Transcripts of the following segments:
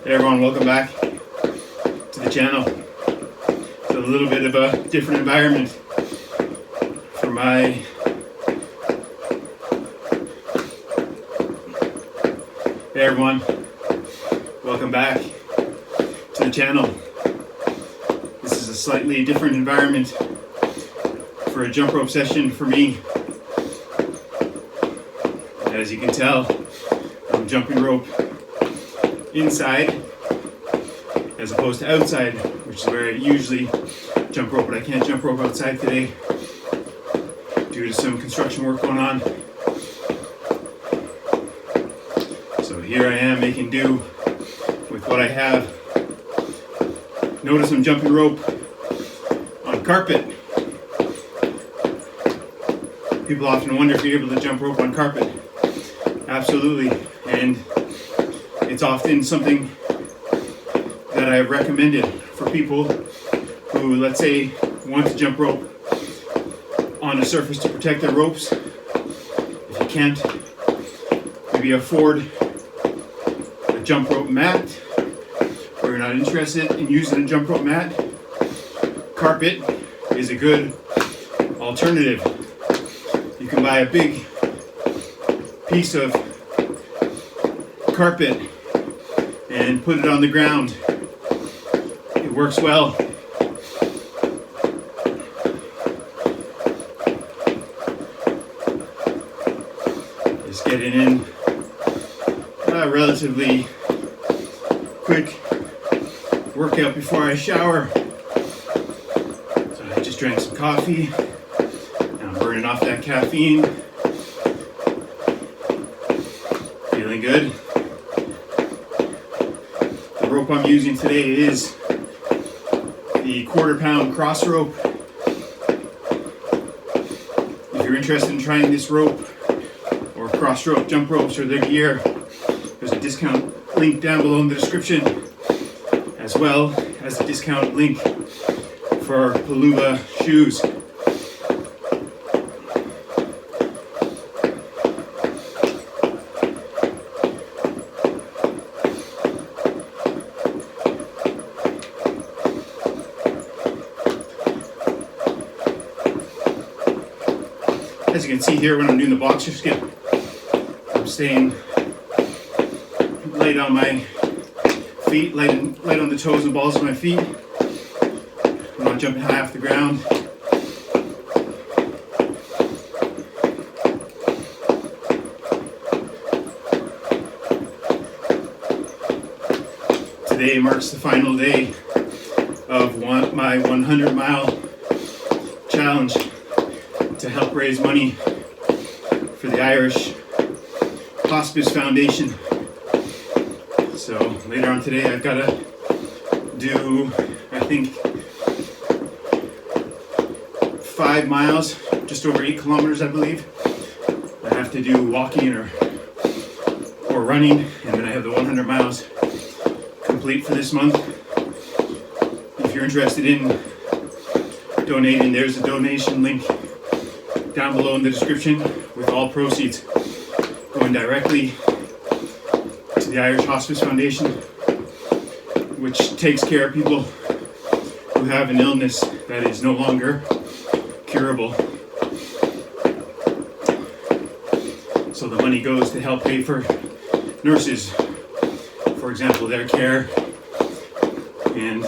Hey everyone, welcome back to the channel. It's a little bit of a different environment for my Hey everyone, welcome back to the channel. This is a slightly different environment for a jump rope session for me. As you can tell, I'm jumping rope inside as opposed to outside, which is where I usually jump rope, but I can't jump rope outside today due to some construction work going on. So here I am making do with what I have. Notice I'm jumping rope on carpet. People often wonder if you're able to jump rope on carpet. Absolutely, and it's often something that I've recommended for people who, let's say, want to jump rope on a surface to protect their ropes. If you can't maybe afford a jump rope mat, or you're not interested in using a jump rope mat, carpet is a good alternative. You can buy a big piece of carpet and put it on the ground. It works well. Just getting in a relatively quick workout before I shower. So I just drank some coffee and I'm burning off that caffeine. Feeling good. The rope I'm using today is the 1/4 pound cross rope. If you're interested in trying this rope or cross rope jump ropes or their gear, there's a discount link down below in the description, as well as a discount link for Palooza shoes. As you can see here when I'm doing the boxer skip, I'm staying light on my feet, light on the toes and balls of my feet. I'm not jumping high off the ground. Today marks the final day of my 100-mile challenge to help raise money for the Irish Hospice Foundation. So later on today I've got to do, I think, 5 miles, just over 8 kilometers I believe. I have to do walking or running, and then I have the 100 miles complete for this month. If you're interested in donating, there's a donation link down below in the description, with all proceeds going directly to the Irish Hospice Foundation, which takes care of people who have an illness that is no longer curable. So the money goes to help pay for nurses, for example, their care and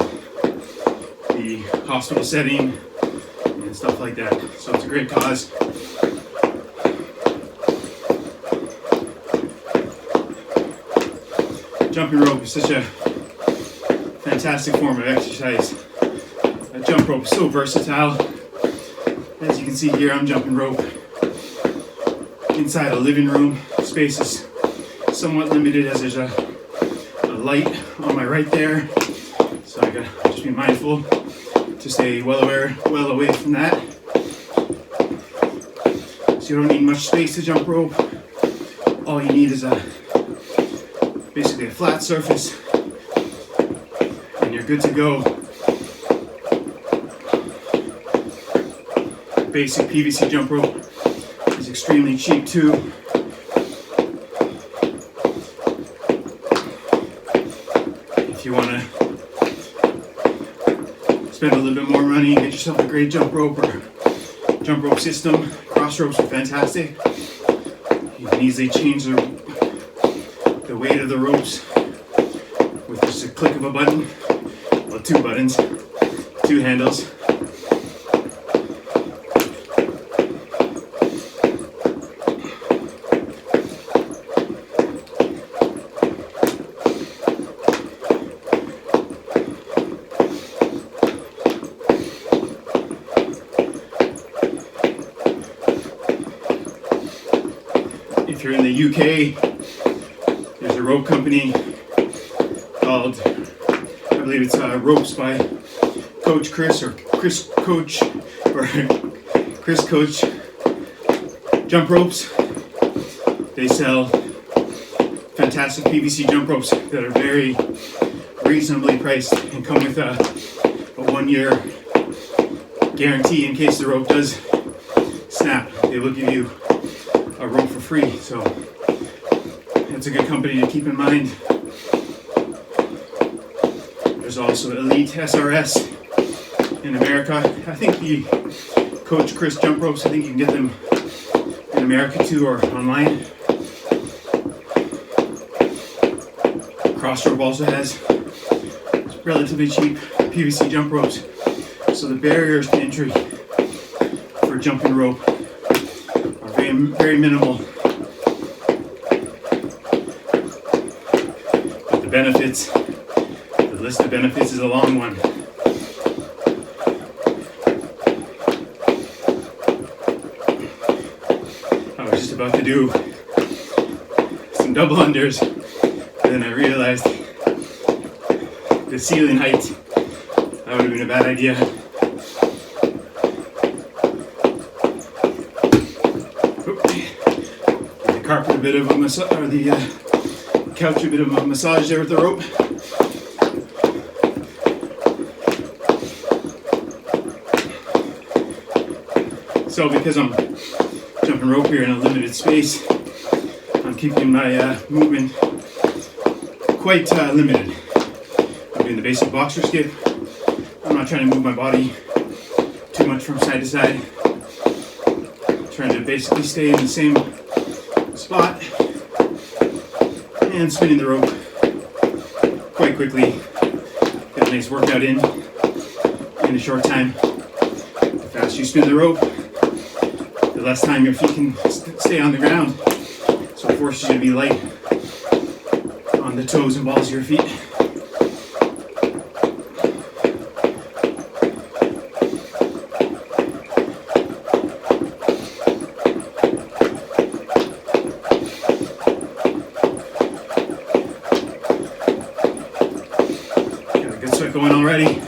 the hospital setting and stuff like that. So it's a great cause. Jumping rope is such a fantastic form of exercise. A jump rope is so versatile. As you can see here, I'm jumping rope inside a living room. Space is somewhat limited as there's a light on my right there. So I gotta just be mindful to stay well away from that. So you don't need much space to jump rope. All you need is basically a flat surface, and you're good to go. Basic PVC jump rope is extremely cheap too. spend a little bit more money, get yourself a great jump rope or jump rope system. Cross ropes are fantastic. You can easily change the weight of the ropes with just a click of a button. Well, two buttons, two handles. If you're in the UK, there's a rope company called, I believe it's Ropes by Coach Chris or Chris Coach Jump Ropes. They sell fantastic PVC jump ropes that are very reasonably priced and come with a 1-year guarantee in case the rope does snap. They will give you a rope for free, so that's a good company to keep in mind. There's also Elite SRS in America. I think the Coach Chris jump ropes, I think you can get them in America too or online. Crossrope also has relatively cheap PVC jump ropes, so the barriers to entry for jumping rope are very minimal. But the benefits, the list of benefits is a long one. I was just about to do some double unders, and then I realized the ceiling height, that would have been a bad idea. The carpet a bit of a massage, or the couch a bit of a massage there with the rope. So because I'm jumping rope here in a limited space, I'm keeping my movement quite limited. I'm doing the basic boxer skip. I'm not trying to move my body too much from side to side. I'm trying to basically stay in the same spot and spinning the rope quite quickly. Get a nice workout in a short time. The faster you spin the rope, the less time your feet can stay on the ground. So it forces you to be light on the toes and balls of your feet. Got a good sweat going already.